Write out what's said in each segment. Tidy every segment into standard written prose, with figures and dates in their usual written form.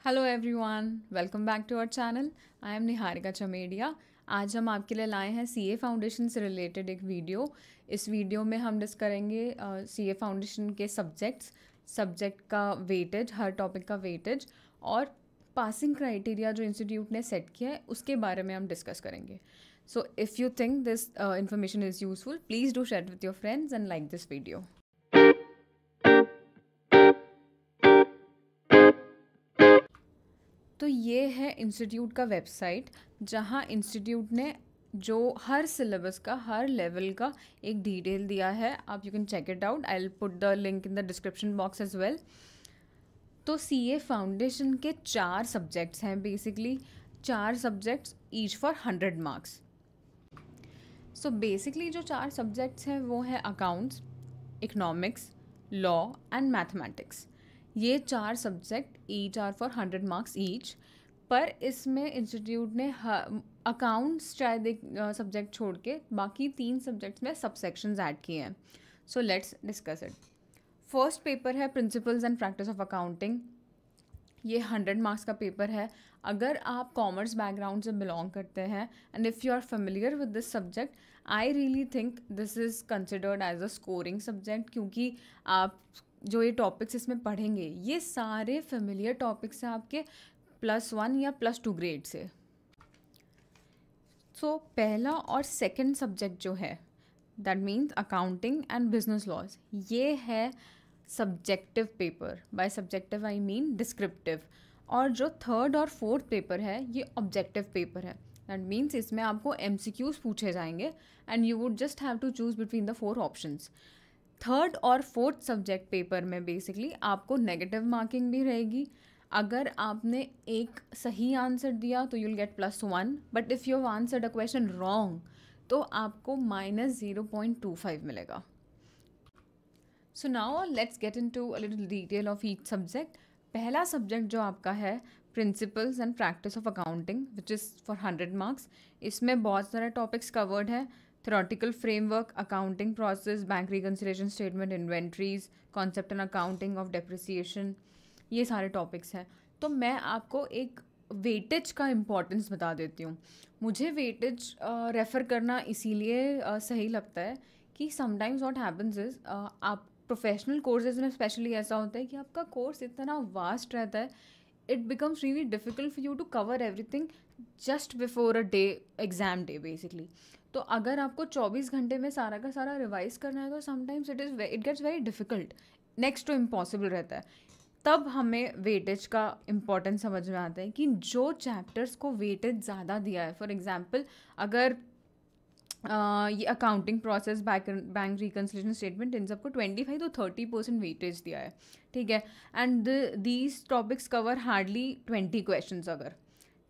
Hello everyone, welcome back to our channel. I am Niharika Chamedia. आज हम आपके लिए लाए हैं सीए फाउंडेशन से रिलेटेड एक वीडियो। इस वीडियो में हम डिस्कस करेंगे सीए फाउंडेशन के सब्जेक्ट का वेटेज, हर टॉपिक का वेटेज और पासिंग क्राइटेरिया जो इंस्टीट्यूट ने सेट किया है उसके बारे में हम डिस्कस करेंगे। So if you think this information is useful, please do share with your friends and like this video. तो ये है इंस्टीट्यूट का वेबसाइट, जहाँ इंस्टीट्यूट ने जो हर सिलेबस का, हर लेवल का एक डिटेल दिया है। आप you can check it out. I will put the link in the description box as well. तो सीए फाउंडेशन के 4 सब्जेक्ट्स हैं, basically 4 subjects each for 100 marks. So basically जो 4 सब्जेक्ट्स हैं वो है accounts, economics, law and mathematics. ये 4 subject each are for 100 marks each. पर इसमें इंस्टीट्यूट ने अकाउंट्स शायद एक सब्जेक्ट छोड़ के बाकी 3 सब्जेक्ट्स में सब सेक्शंस ऐड किए हैं। So let's discuss it. First paper है principles and practice of accounting. ये 100 मार्क्स का पेपर है। अगर आप कॉमर्स बैकग्राउंड से बिलोंग करते हैं and if you are familiar with this subject, I really think this is considered as a scoring subject, क्योंकि आप जो ये टॉपिक्स इसमें पढ़ेंगे ये सारे फेमिलियर टॉपिक्स हैं आपके +1 या +2 ग्रेड से। सो पहला और सेकंड सब्जेक्ट जो है, that means accounting and business laws, ये है subjective paper. By subjective I mean descriptive. और जो थर्ड और फोर्थ पेपर है ये ऑब्जेक्टिव पेपर है। दैट मीन्स इसमें आपको MCQs पूछे जाएंगे and you would just have to choose between the 4 options. Third और फोर्थ सब्जेक्ट पेपर में बेसिकली आपको नेगेटिव मार्किंग भी रहेगी। अगर आपने एक सही आंसर दिया तो you'll get +1, but if you have answered a question wrong तो आपको -0.25 मिलेगा। सो now let's get into a little detail of each subject. पहला सब्जेक्ट जो आपका है principles and practice of accounting, which is for 100 marks. इसमें बहुत सारे टॉपिक्स कवर्ड है। Theoretical framework, accounting process, bank reconciliation statement, inventories, concept and accounting of depreciation, ये सारे टॉपिक्स हैं। तो मैं आपको एक वेटेज का इम्पॉर्टेंस बता देती हूँ। मुझे वेटेज रेफ़र करना इसीलिए सही लगता है कि समटाइम्स व्हाट हैपन्स इज़, आप प्रोफेशनल कोर्सेज में स्पेशली ऐसा होता है कि आपका कोर्स इतना वास्ट रहता है, it becomes really difficult for you to cover everything just before a day, exam day basically. तो अगर आपको 24 घंटे में सारा का सारा रिवाइज करना है तो sometimes it gets very difficult, next to impossible रहता है। तब हमें वेटेज का इम्पोर्टेंस समझ में आता है कि जो चैप्टर्स को वेटेज ज़्यादा दिया है, फॉर एग्जांपल अगर ये accounting process, bank reconciliation statement, इन सबको 25 to 30% वेटेज दिया है, ठीक है। And these topics cover hardly 20 questions अगर,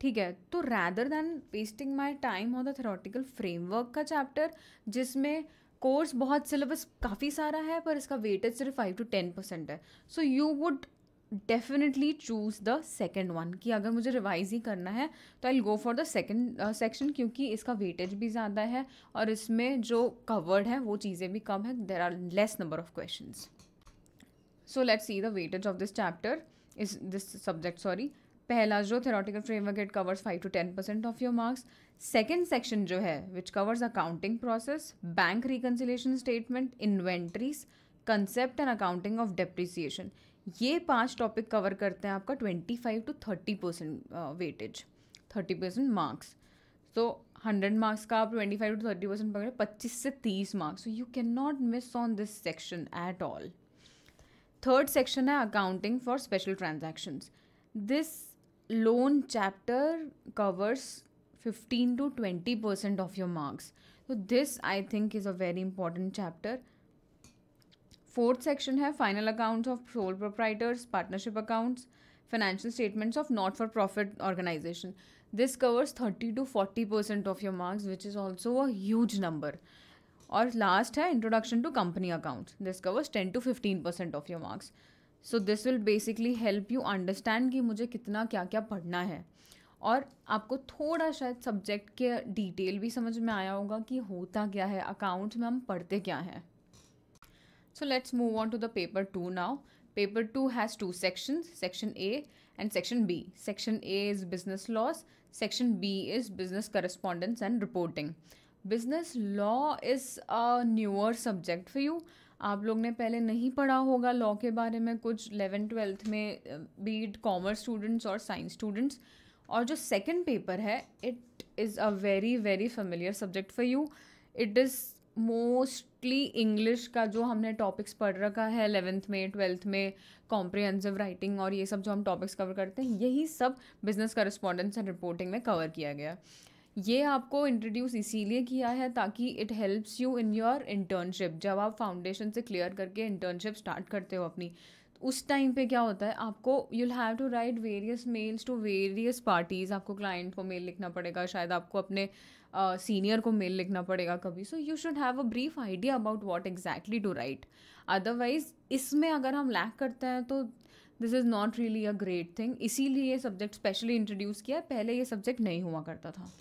ठीक है। तो rather than wasting my time on the theoretical framework का चैप्टर, जिसमें कोर्स बहुत, सिलेबस काफ़ी सारा है पर इसका वेटेज सिर्फ 5 to 10% है, so you would definitely choose the second one कि अगर मुझे रिवाइज ही करना है तो I go for the second section, क्योंकि इसका वेटेज भी ज़्यादा है और इसमें जो कवर्ड है वो चीज़ें भी कम है, there are less number of questions. So let's see the weightage of this chapter, इस दिस सब्जेक्ट, सॉरी। पहला जो theoretical framework, it covers 5 to 10% of your marks. Second section जो है which covers accounting process, bank reconciliation statement, inventories, concept and accounting of depreciation, ये 5 topic cover करते हैं आपका 25 to 30% weightage, 30% marks. तो 100 marks का आप 25 to 30% पकड़े, 25 से 30 marks, so you cannot miss on this section at all. Third section है accounting for special transactions. This loan chapter covers 15 to 20% of your marks, तो this I think is a very important chapter. Fourth section है final accounts of sole proprietors, partnership accounts, financial statements of not for profit organisation. This covers 30 to 40% of your marks, which is also a huge number. और last है introduction to company accounts. This covers 10 to 15% of your marks. So this will basically help you understand कि मुझे कितना क्या क्या पढ़ना है, और आपको थोड़ा शायद सब्जेक्ट के डिटेल भी समझ में आया होगा कि होता क्या है अकाउंट्स में, हम पढ़ते क्या हैं। So let's move on to the paper 2 now. Paper 2 has two sections, Section A and Section B. Section A is business laws, Section B is business correspondence and reporting. Business law is a newer subject for you. आप लोग ने पहले नहीं पढ़ा होगा law के बारे में कुछ 11th-12th में, बीट कॉमर्स स्टूडेंट्स और साइंस स्टूडेंट्स. और जो सेकंड पेपर है, it is a very very familiar subject for you. It is mostly English का जो हमने टॉपिक्स पढ़ रखा है 11th में 12th में, कॉम्प्रिहेंसिव राइटिंग और ये सब जो हम टॉपिक्स कवर करते हैं, यही सब बिजनेस करस्पॉन्डेंस एंड रिपोर्टिंग में कवर किया गया. ये आपको इंट्रोड्यूस इसीलिए किया है ताकि it helps you in your internship. जब आप फाउंडेशन से क्लियर करके इंटर्नशिप स्टार्ट करते हो अपनी, उस टाइम पे क्या होता है, आपको you'll have to write various mails to various parties. आपको क्लाइंट को मेल लिखना पड़ेगा, शायद आपको अपने सीनियर को मेल लिखना पड़ेगा कभी. So you should have a brief idea about what exactly to write. Otherwise इसमें अगर हम लैक करते हैं तो this is not really a great thing. इसीलिए ये सब्जेक्ट स्पेशली इंट्रोड्यूस किया. पहले ये सब्जेक्ट नहीं हुआ करता था.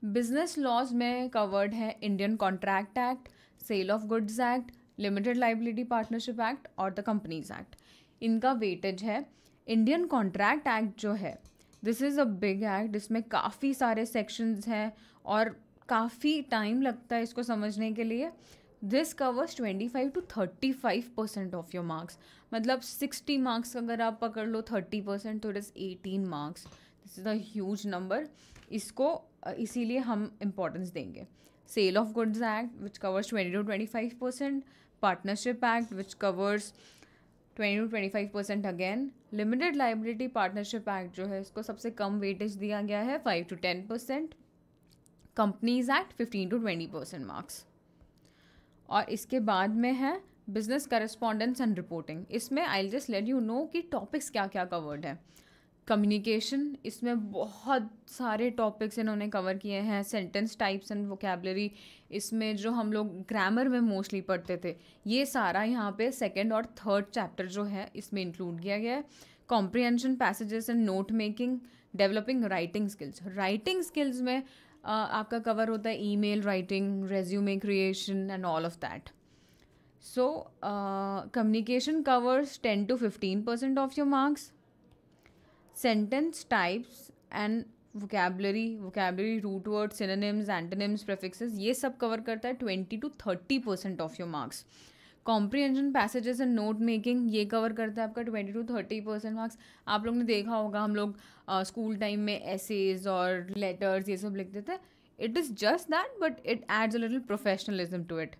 बिजनेस लॉज में कवर्ड है Indian contract act, sale of goods act, limited liability partnership act और द कंपनीज एक्ट. इनका वेटेज है. इंडियन कॉन्ट्रैक्ट एक्ट जो है, this is a big act. इसमें काफ़ी सारे सेक्शंस हैं और काफ़ी टाइम लगता है इसको समझने के लिए. This covers 25 to 35% of your marks. मतलब 60 मार्क्स अगर आप पकड़ लो 30%, तो it is 18 marks. This is a huge number. इसको इसीलिए हम इम्पोर्टेंस देंगे. Sale of goods act which covers 20 to 25%, partnership act which covers 20 to 25% again. Limited liability partnership act जो है, इसको सबसे कम वेटेज दिया गया है 5 to 10%. Companies act 15 to 20% marks. और इसके बाद में है बिजनेस करस्पॉन्डेंस एंड रिपोर्टिंग. इसमें I will just let you know कि टॉपिक्स क्या क्या कवर्ड है. कम्युनिकेशन, इसमें बहुत सारे टॉपिक्स इन्होंने कवर किए हैं. सेंटेंस टाइप्स एंड वोकेबलरी, इसमें जो हम लोग ग्रामर में मोस्टली पढ़ते थे, ये सारा यहाँ पे सेकंड और थर्ड चैप्टर जो है इसमें इंक्लूड किया गया है. Comprehension, passages and note making, developing writing skills. Writing skills में आपका कवर होता है email writing, resume creation and all of that. So communication covers 10 to 15% of your marks. Sentence types and vocabulary, root words, synonyms, antonyms, prefixes, ये सब cover करता है 20 to 30% of your marks. Comprehension, passages and note making, ये cover करता है आपका 20 to 30% marks. आप लोग ने देखा होगा हम लोग स्कूल टाइम में एसेज और लेटर्स ये सब लिखते थे. It is just that, but it adds a little professionalism to it.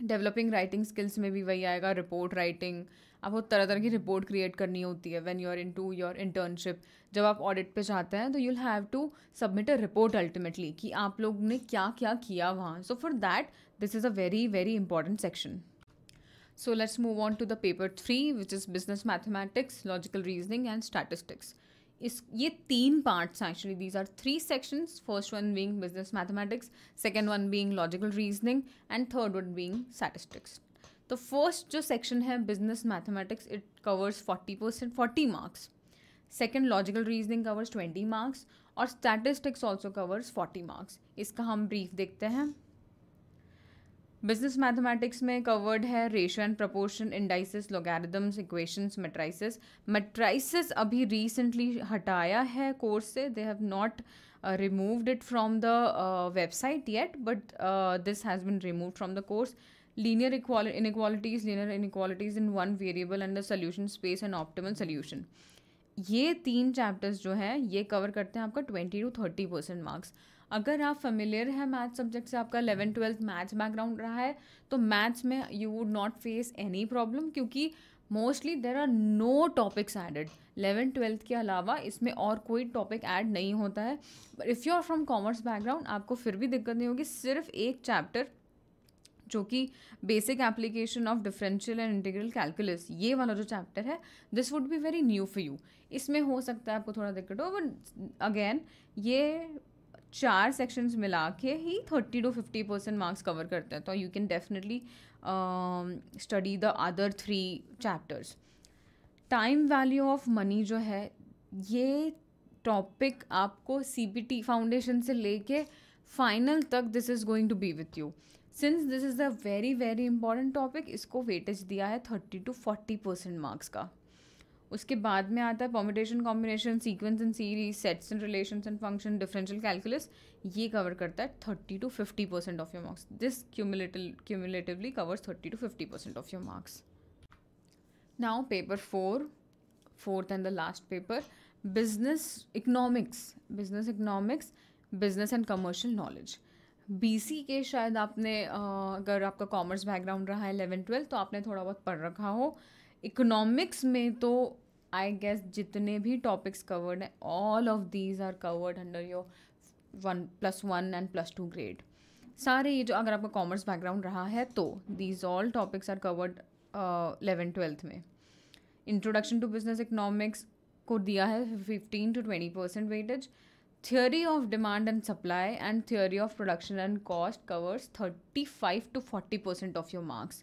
Developing writing skills में भी वही आएगा. रिपोर्ट राइटिंग, आपको तरह तरह की रिपोर्ट क्रिएट करनी होती है when you are into your internship. जब आप ऑडिट पे जाते हैं तो you will have to submit a report ultimately कि आप लोग ने क्या क्या किया वहाँ. So for that this is a very very important section. So let's move on to the paper 3 which is business mathematics, logical reasoning and statistics. ये 3 parts actually. These are 3 sections. First one being business mathematics, second one being logical reasoning and third one being statistics. तो first जो section है business mathematics, it covers 40 marks. Second logical reasoning covers 20 marks और statistics also covers 40 marks. इसका हम brief देखते हैं. Business mathematics में covered है ratio and proportion, indices, logarithms, equations, matrices. Matrices अभी रिसेंटली हटाया है कोर्स से. They have not removed it from the website yet, but this has been removed from the course. Linear inequalities in one variable and the solution space and optimal solution. ये 3 chapters जो हैं ये cover करते हैं आपका 20 to 30% marks. अगर आप familiar है मैथ्स सब्जेक्ट से, आपका 11th-12th मैथ्स बैकग्राउंड रहा है, तो मैथ्स में you would not face any problem, क्योंकि mostly there are no topics added. 11th-12th के अलावा इसमें और कोई टॉपिक ऐड नहीं होता है. But if you are from commerce background, आपको फिर भी दिक्कत नहीं होगी. सिर्फ एक चैप्टर जो कि basic application of differential and integral calculus, ये वाला जो चैप्टर है, this would be very new for you. इसमें हो सकता है आपको थोड़ा दिक्कत हो, बट अगेन ये 4 सेक्शंस मिला के ही 30 to 50% मार्क्स कवर करते हैं. तो you can definitely study the other 3 chapters. Time value of money जो है, ये टॉपिक आपको CPT फाउंडेशन से लेके फाइनल तक this is going to be with you. Since this is a very very important topic, इसको वेटेज दिया है 30 to 40% मार्क्स का. उसके बाद में आता है permutation, combination, sequence and series, sets and relations and function, differential calculus. ये कवर करता है 30 to 50% of your marks. This cumulatively covers 30 to 50% of your marks. Now paper 4, fourth and the last paper, business economics. Business and commercial knowledge. BC के शायद आपने अगर आपका commerce background रहा है 11-12 तो आपने थोड़ा बहुत पढ़ रखा हो. इकोनॉमिक्स में तो आई गेस जितने भी टॉपिक्स कवर्ड हैं, all of these are covered under your 1+1 and +2 grade. सारे ये जो, अगर आपका कॉमर्स बैकग्राउंड रहा है तो these all topics are covered 11-12 में. इंट्रोडक्शन टू बिजनेस इकोनॉमिक्स को दिया है 15 to 20% weightage. Theory of demand and supply and theory of production and cost covers 35 to 40% of your marks.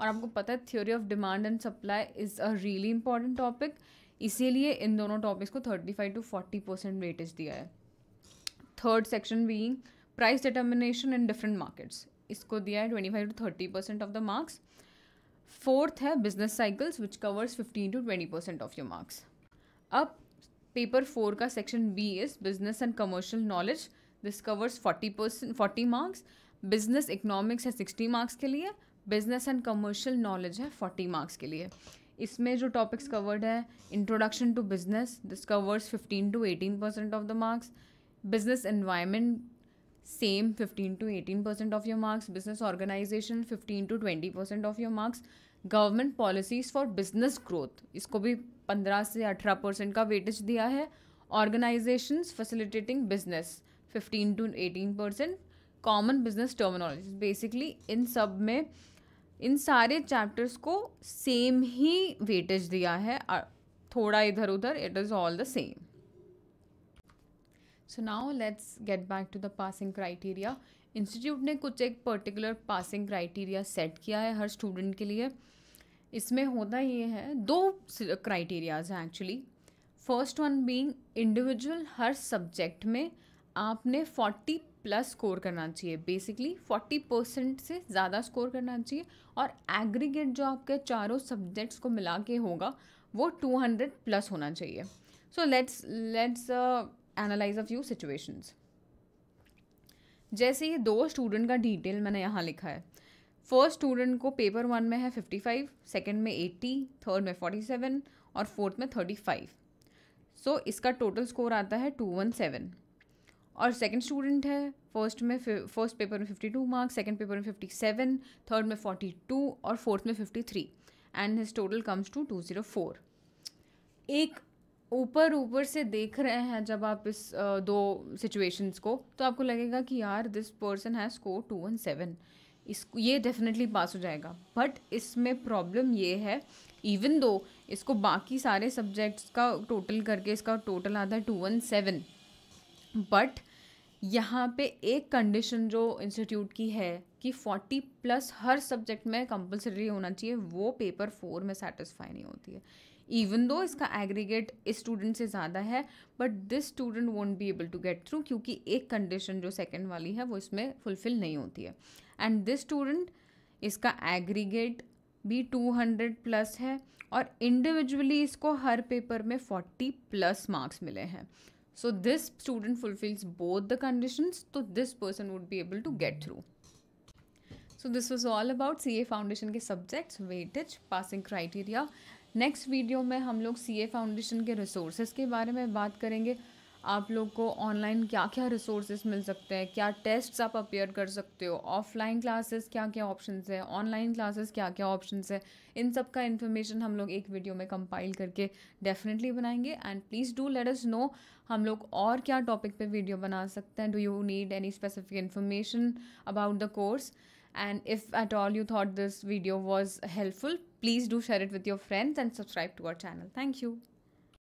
और आपको पता है theory of demand and supply is a really important topic, इसीलिए इन दोनों topics को 35 to 40% वेटेज दिया है. Third section being price determination in different markets, इसको दिया है 25 to 30% of the marks. Fourth है business cycles which covers 15 to 20% of your marks. अब पेपर 4 का section B is business and commercial knowledge. This covers 40 marks. Business economics है 60 marks के लिए, business and commercial knowledge है 40 marks के लिए. इसमें जो टॉपिक्स कवर्ड है, introduction to business, this covers 15 to 18% of the marks. Business environment same 15 to 18% of your marks. Business organisation 15 to 20% of your marks. Government policies for business growth, इसको भी 15 से 18% का वेटेज दिया है. Organisations facilitating business 15 to 18%. Common business terminology, basically इन सब में इन सारे चैप्टर्स को सेम ही वेटेज दिया है, थोड़ा इधर उधर, it is all the same. So now let's get back to the passing criteria. Institute ने कुछ एक पर्टिकुलर पासिंग क्राइटेरिया सेट किया है हर स्टूडेंट के लिए. इसमें होता ये है, 2 क्राइटेरियाज हैं actually. First one being individual, हर सब्जेक्ट में आपने 40+ स्कोर करना चाहिए. बेसिकली 40% से ज़्यादा स्कोर करना चाहिए. और एग्रीगेट जो आपके चारों सब्जेक्ट्स को मिला के होगा वो 200+ होना चाहिए. So let's analyse a few situations. जैसे ये 2 स्टूडेंट का डिटेल मैंने यहाँ लिखा है. फर्स्ट स्टूडेंट को पेपर 1 में है 55, सेकेंड में 80, थर्ड में 47 और फोर्थ में 35. सो इसका टोटल स्कोर आता है 217. और सेकंड स्टूडेंट है, फर्स्ट पेपर में 52 मार्क्स, सेकंड पेपर में 57, थर्ड में 42 और फोर्थ में 53 and his total comes to 204. एक ऊपर से देख रहे हैं जब आप इस 2 सिचुएशंस को, तो आपको लगेगा कि यार दिस पर्सन हैज़ स्कोर 217, ये डेफिनेटली पास हो जाएगा. बट इसमें प्रॉब्लम ये है, इवन दो इसको बाकी सारे सब्जेक्ट्स का टोटल करके इसका टोटल आता है 217, बट यहाँ पे एक कंडीशन जो इंस्टीट्यूट की है कि 40+ हर सब्जेक्ट में कंपलसरी होना चाहिए, वो पेपर 4 में सेटिस्फाई नहीं होती है. इवन दो इसका एग्रीगेट इस स्टूडेंट से ज़्यादा है, but this student won't be able to get through, क्योंकि एक कंडीशन जो सेकंड वाली है वो इसमें फुलफिल नहीं होती है. एंड दिस स्टूडेंट, इसका एग्रीगेट भी 200+ है और इंडिविजुअली इसको हर पेपर में 40+ मार्क्स मिले हैं. So this student fulfills both the conditions, so this person would be able to get through. So this was all about CA Foundation के subjects, weightage, passing criteria. Next video में हम लोग CA Foundation के resources के बारे में बात करेंगे. आप लोग को ऑनलाइन क्या क्या रिसोर्सेज मिल सकते हैं, क्या टेस्ट्स आप अपेयर कर सकते हो, ऑफलाइन क्लासेस क्या क्या ऑप्शंस है, ऑनलाइन क्लासेस क्या क्या ऑप्शंस है, इन सब का इन्फॉर्मेशन हम लोग एक वीडियो में कंपाइल करके डेफिनेटली बनाएंगे. And please do let us know हम लोग और क्या टॉपिक पे वीडियो बना सकते हैं. Do you need any specific information about the course? And if at all you thought this video was helpful, please do share it with your friends and subscribe to our channel. Thank you.